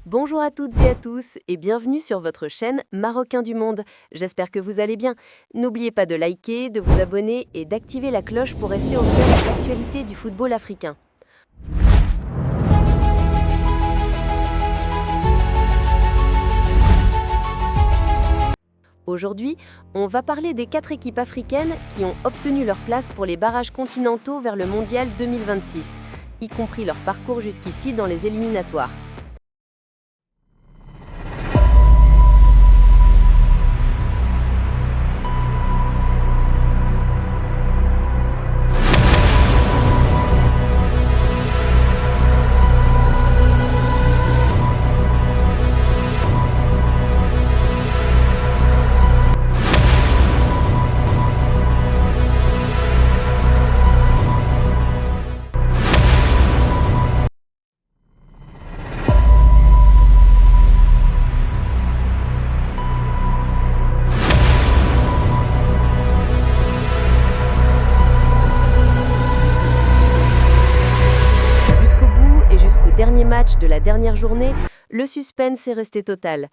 Bonjour à toutes et à tous et bienvenue sur votre chaîne Marocain du Monde. J'espère que vous allez bien. N'oubliez pas de liker, de vous abonner et d'activer la cloche pour rester au cœur de l'actualité du football africain. Aujourd'hui, on va parler des 4 équipes africaines qui ont obtenu leur place pour les barrages continentaux vers le Mondial 2026, y compris leur parcours jusqu'ici dans les éliminatoires. Jusqu'au bout et jusqu'au dernier match de la dernière journée, le suspense est resté total.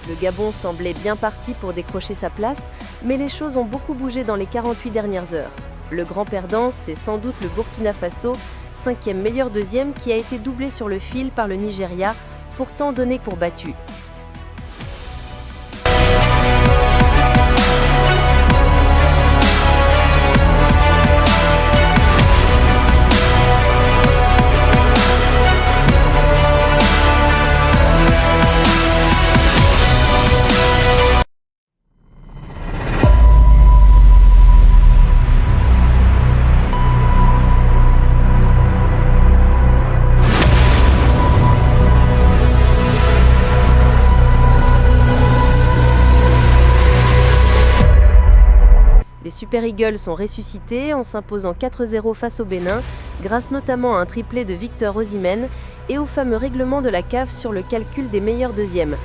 Le Gabon semblait bien parti pour décrocher sa place, mais les choses ont beaucoup bougé dans les 48 dernières heures. Le grand perdant, c'est sans doute le Burkina Faso, 5e meilleur deuxième, qui a été doublé sur le fil par le Nigeria, pourtant donné pour battu. Les Super Eagles sont ressuscités en s'imposant 4-0 face au Bénin, grâce notamment à un triplé de Victor Osimhen et au fameux règlement de la CAF sur le calcul des meilleurs deuxièmes.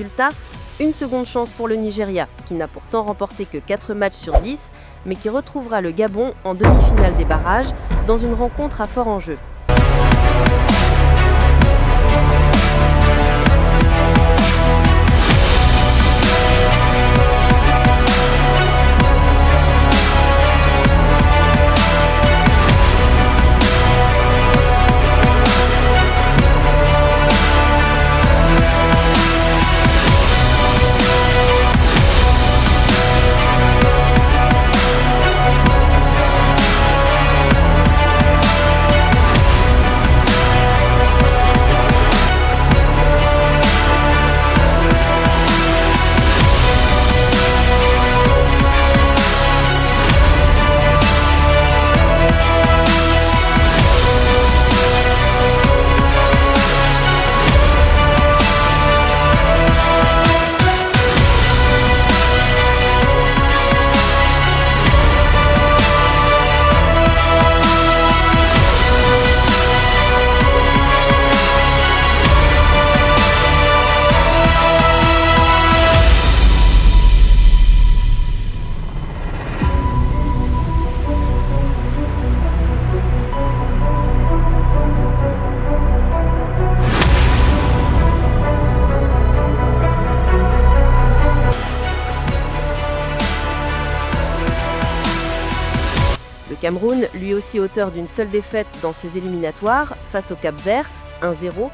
Résultat, une seconde chance pour le Nigeria, qui n'a pourtant remporté que 4 matchs sur 10, mais qui retrouvera le Gabon en demi-finale des barrages dans une rencontre à fort enjeu. Le Cameroun, lui aussi auteur d'une seule défaite dans ses éliminatoires, face au Cap-Vert, 1-0,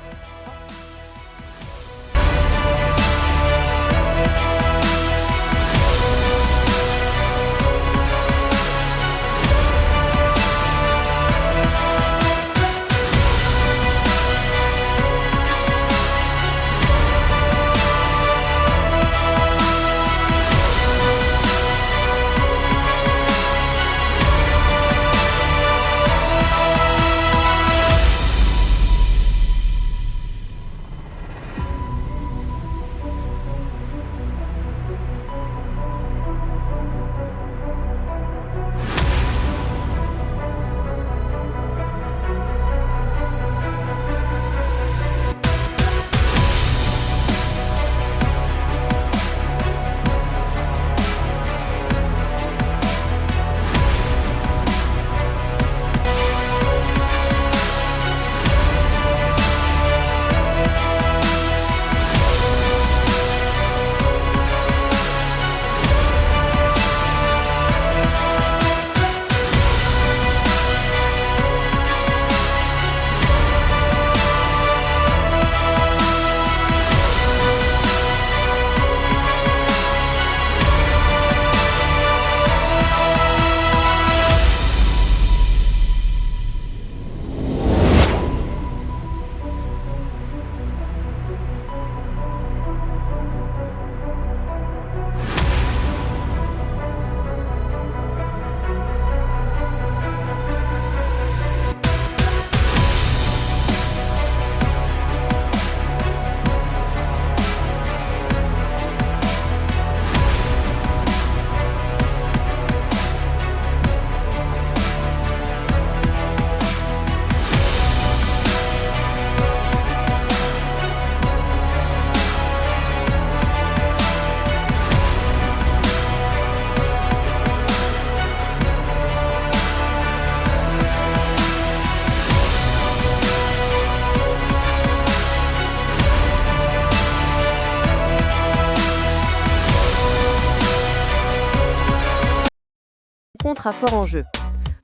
à fort enjeu.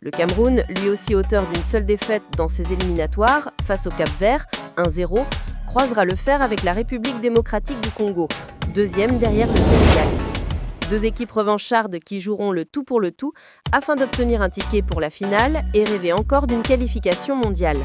Le Cameroun, lui aussi auteur d'une seule défaite dans ses éliminatoires, face au Cap-Vert, 1-0, croisera le fer avec la République démocratique du Congo, deuxième derrière le Sénégal. Deux équipes revanchardes qui joueront le tout pour le tout afin d'obtenir un ticket pour la finale et rêver encore d'une qualification mondiale.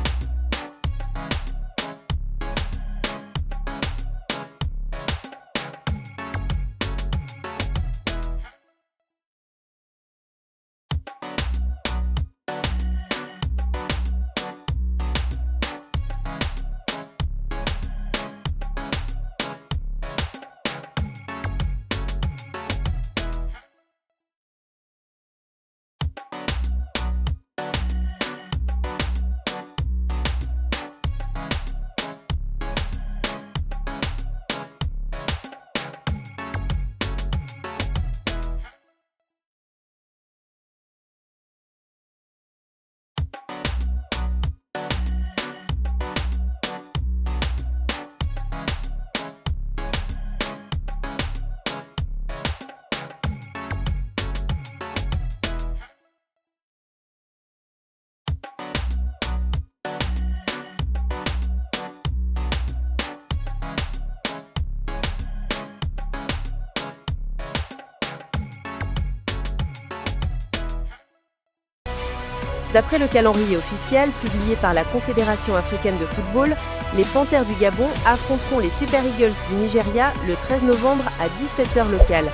D'après le calendrier officiel publié par la Confédération africaine de football, les Panthères du Gabon affronteront les Super Eagles du Nigeria le 13 novembre à 17h locale,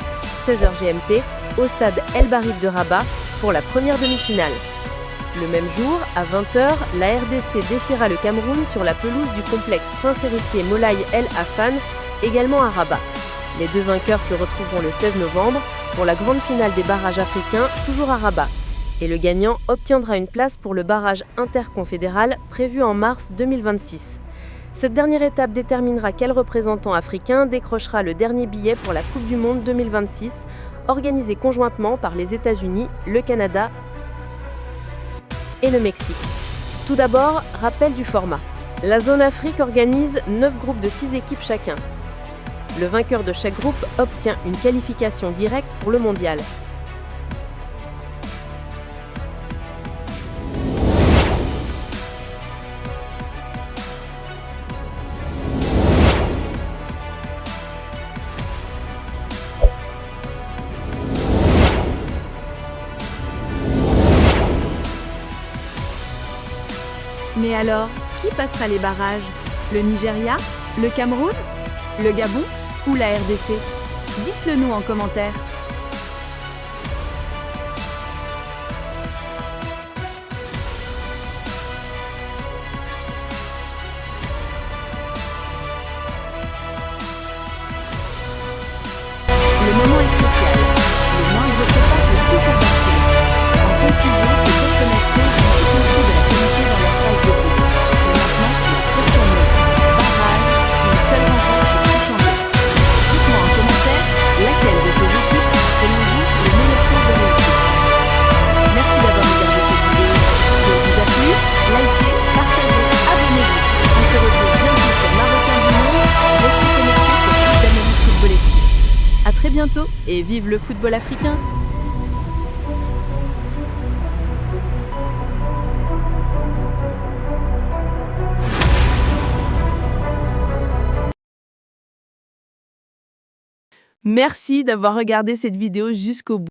16h GMT, au stade El Barib de Rabat pour la première demi-finale. Le même jour, à 20h, la RDC défiera le Cameroun sur la pelouse du complexe Prince Héritier Moulay El Affan, également à Rabat. Les deux vainqueurs se retrouveront le 16 novembre pour la grande finale des barrages africains, toujours à Rabat. Et le gagnant obtiendra une place pour le barrage interconfédéral prévu en mars 2026. Cette dernière étape déterminera quel représentant africain décrochera le dernier billet pour la Coupe du Monde 2026, organisée conjointement par les États-Unis, le Canada et le Mexique. Tout d'abord, rappel du format. La zone Afrique organise 9 groupes de 6 équipes chacun. Le vainqueur de chaque groupe obtient une qualification directe pour le mondial. Mais alors, qui passera les barrages? Le Nigeria? Le Cameroun? Le Gabon? Ou la RDC? Dites-le nous en commentaire. Le moment est crucial. Le moindre pas peut tout faire basculer. En conclusion, ces quelques nations ont tout compris de la qualité dans leur phase de groupe. Et maintenant, la pression monte. Barrage, une seule rencontre pour tout changer. Dites-moi en commentaire, laquelle de ces équipes a selon vous les meilleures chances de réussir. Merci d'avoir regardé cette vidéo. Si elle vous a plu, likez, partagez, abonnez-vous. On se retrouve bientôt sur Marocain du Monde. Restez connectés pour plus d'analyses footballistiques. A très bientôt et vive le football africain! Merci d'avoir regardé cette vidéo jusqu'au bout.